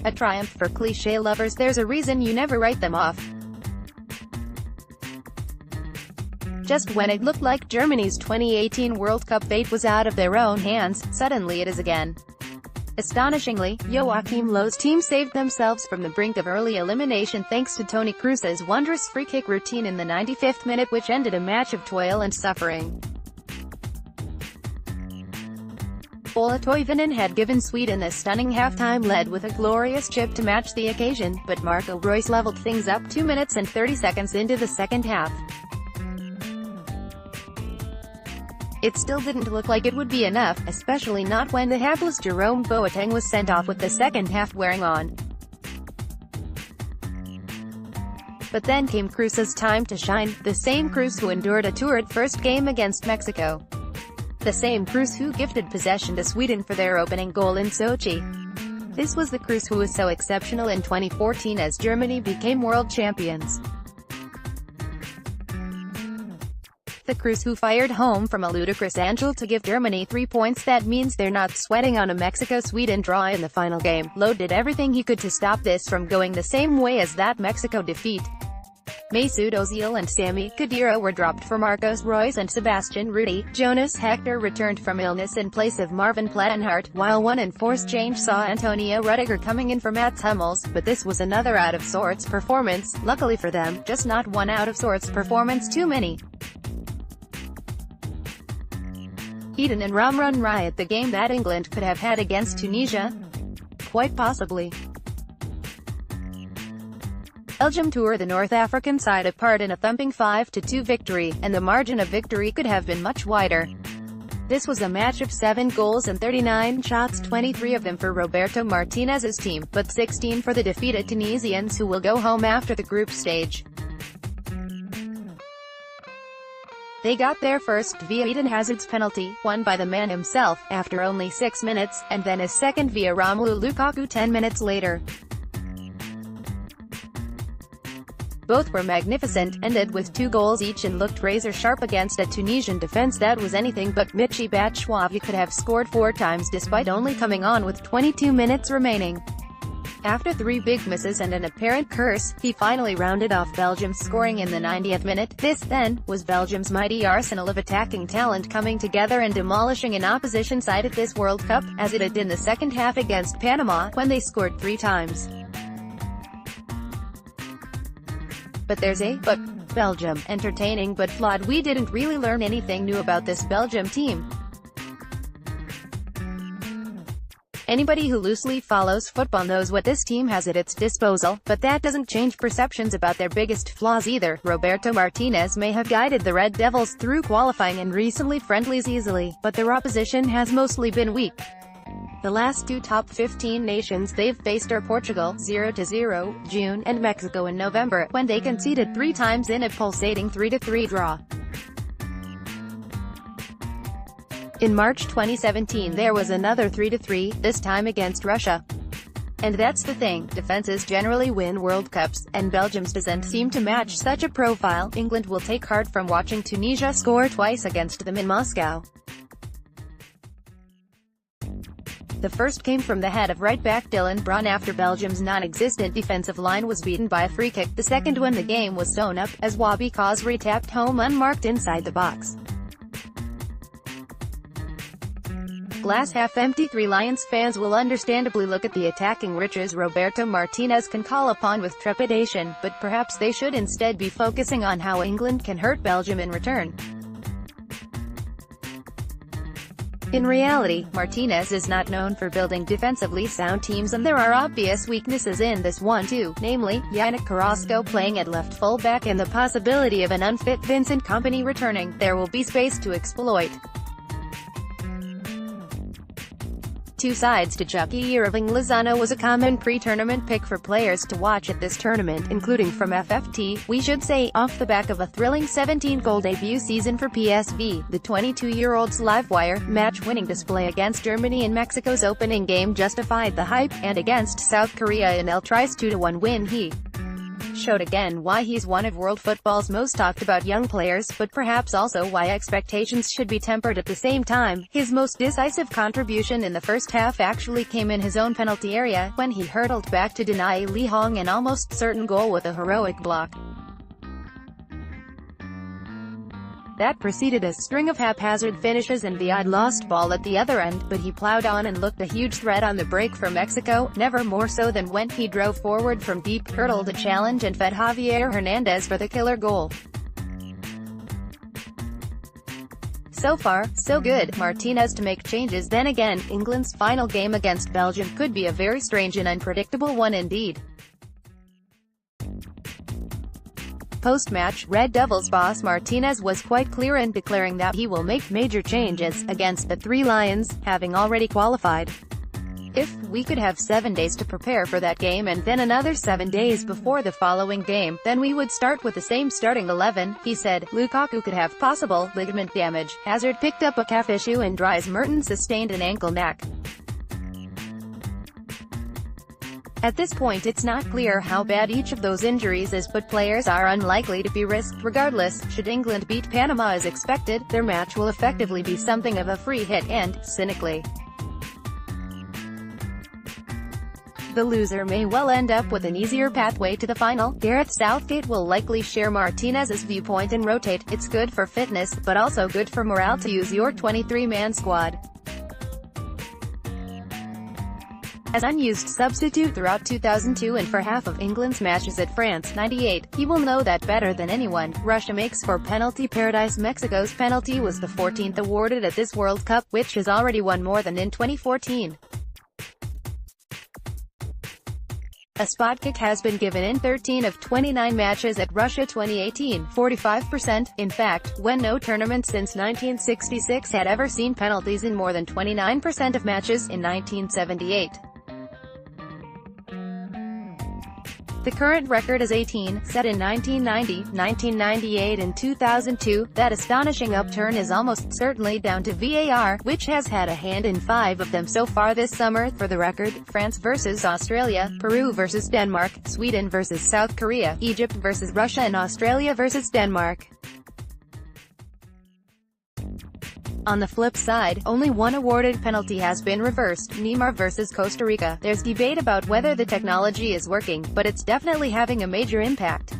A triumph for cliché lovers, there's a reason you never write them off. Just when it looked like Germany's 2018 World Cup fate was out of their own hands, suddenly it is again. Astonishingly, Joachim Low's team saved themselves from the brink of early elimination thanks to Toni Kroos's wondrous free-kick routine in the 95th minute, which ended a match of toil and suffering. Ola Toivonen had given Sweden a stunning halftime lead with a glorious chip to match the occasion, but Marco Reus leveled things up 2 minutes and 30 seconds into the second half. It still didn't look like it would be enough, especially not when the hapless Jerome Boateng was sent off with the second half wearing on. But then came Kroos's time to shine, the same Kroos who endured a torrid first game against Mexico. The same Kroos who gifted possession to Sweden for their opening goal in Sochi. This was the Kroos who was so exceptional in 2014 as Germany became world champions. The Kroos who fired home from a ludicrous angle to give Germany 3 points. That means they're not sweating on a Mexico-Sweden draw in the final game. Low did everything he could to stop this from going the same way as that Mexico defeat. Mesut Ozil and Sami Khedira were dropped for Marco Reus and Sebastian Rudy. Jonas Hector returned from illness in place of Marvin Plattenhardt, while one enforced change saw Antonio Rudiger coming in for Mats Hummels, but this was another out-of-sorts performance, luckily for them, just not one out-of-sorts performance too many. Eden and Ram run riot the game that England could have had against Tunisia? Quite possibly. Belgium tore the North African side apart in a thumping 5-2 victory, and the margin of victory could have been much wider. This was a match of 7 goals and 39 shots, 23 of them for Roberto Martinez's team, but 16 for the defeated Tunisians, who will go home after the group stage. They got there first via Eden Hazard's penalty, won by the man himself, after only 6 minutes, and then a second via Romelu Lukaku 10 minutes later. Both were magnificent, ended with 2 goals each, and looked razor-sharp against a Tunisian defense that was anything but. Michy Batshuayi could have scored 4 times despite only coming on with 22 minutes remaining. After 3 big misses and an apparent curse, he finally rounded off Belgium's scoring in the 90th minute. This, then, was Belgium's mighty arsenal of attacking talent coming together and demolishing an opposition side at this World Cup, as it did in the second half against Panama, when they scored 3 times. But there's a but. Belgium, entertaining but flawed. We didn't really learn anything new about this Belgium team. Anybody who loosely follows football knows what this team has at its disposal, but that doesn't change perceptions about their biggest flaws either. Roberto Martinez may have guided the Red Devils through qualifying and recently friendlies easily, but their opposition has mostly been weak. The last 2 top 15 nations they've faced are Portugal, 0-0, June, and Mexico in November, when they conceded 3 times in a pulsating 3-3 draw. In March 2017 there was another 3-3, this time against Russia. And that's the thing, defenses generally win World Cups, and Belgium's doesn't seem to match such a profile. England will take heart from watching Tunisia score twice against them in Moscow. The first came from the head of right-back Dylan Braun after Belgium's non-existent defensive line was beaten by a free kick, the second when the game was sewn up, as Wabi Khazri tapped home unmarked inside the box. Glass half empty. 3 Lions fans will understandably look at the attacking riches Roberto Martinez can call upon with trepidation, but perhaps they should instead be focusing on how England can hurt Belgium in return. In reality, Martinez is not known for building defensively sound teams, and there are obvious weaknesses in this one too, namely, Yannick Carrasco playing at left fullback and the possibility of an unfit Vincent Kompany returning. There will be space to exploit. 2 sides to Chucky. Irving Lozano was a common pre-tournament pick for players to watch at this tournament, including from FFT, we should say, off the back of a thrilling 17-goal debut season for PSV. The 22-year-old's live-wire, match-winning display against Germany in Mexico's opening game justified the hype, and against South Korea in El Tri's 2-1 win he showed again why he's one of world football's most talked about young players, but perhaps also why expectations should be tempered at the same time. His most decisive contribution in the first half actually came in his own penalty area, when he hurtled back to deny Li Hong an almost certain goal with a heroic block. That preceded a string of haphazard finishes and the odd lost ball at the other end, but he plowed on and looked a huge threat on the break for Mexico, never more so than when he drove forward from deep, hurdled a challenge and fed Javier Hernandez for the killer goal. So far, so good. Martinez to make changes. Then again, England's final game against Belgium could be a very strange and unpredictable one indeed. Post-match, Red Devils boss Martinez was quite clear in declaring that he will make major changes against the Three Lions, having already qualified. If we could have 7 days to prepare for that game and then another 7 days before the following game, then we would start with the same starting 11, he said. Lukaku could have possible ligament damage. Hazard picked up a calf issue and Dries Mertens sustained an ankle knack. At this point it's not clear how bad each of those injuries is, but players are unlikely to be risked regardless. Should England beat Panama as expected, their match will effectively be something of a free hit and, cynically, the loser may well end up with an easier pathway to the final. Gareth Southgate will likely share Martinez's viewpoint and rotate. It's good for fitness, but also good for morale to use your 23-man squad as unused substitute throughout 2002 and for half of England's matches at France '98. He will know that better than anyone. Russia makes for penalty paradise. Mexico's penalty was the 14th awarded at this World Cup, which has already won more than in 2014. A spot kick has been given in 13 of 29 matches at Russia 2018, 45%, in fact, when no tournament since 1966 had ever seen penalties in more than 29% of matches, in 1978. The current record is 18, set in 1990, 1998 and 2002. That astonishing upturn is almost certainly down to VAR, which has had a hand in 5 of them so far this summer. For the record, France versus Australia, Peru versus Denmark, Sweden versus South Korea, Egypt versus Russia and Australia versus Denmark. On the flip side, only one awarded penalty has been reversed, Neymar versus Costa Rica. There's debate about whether the technology is working, but it's definitely having a major impact.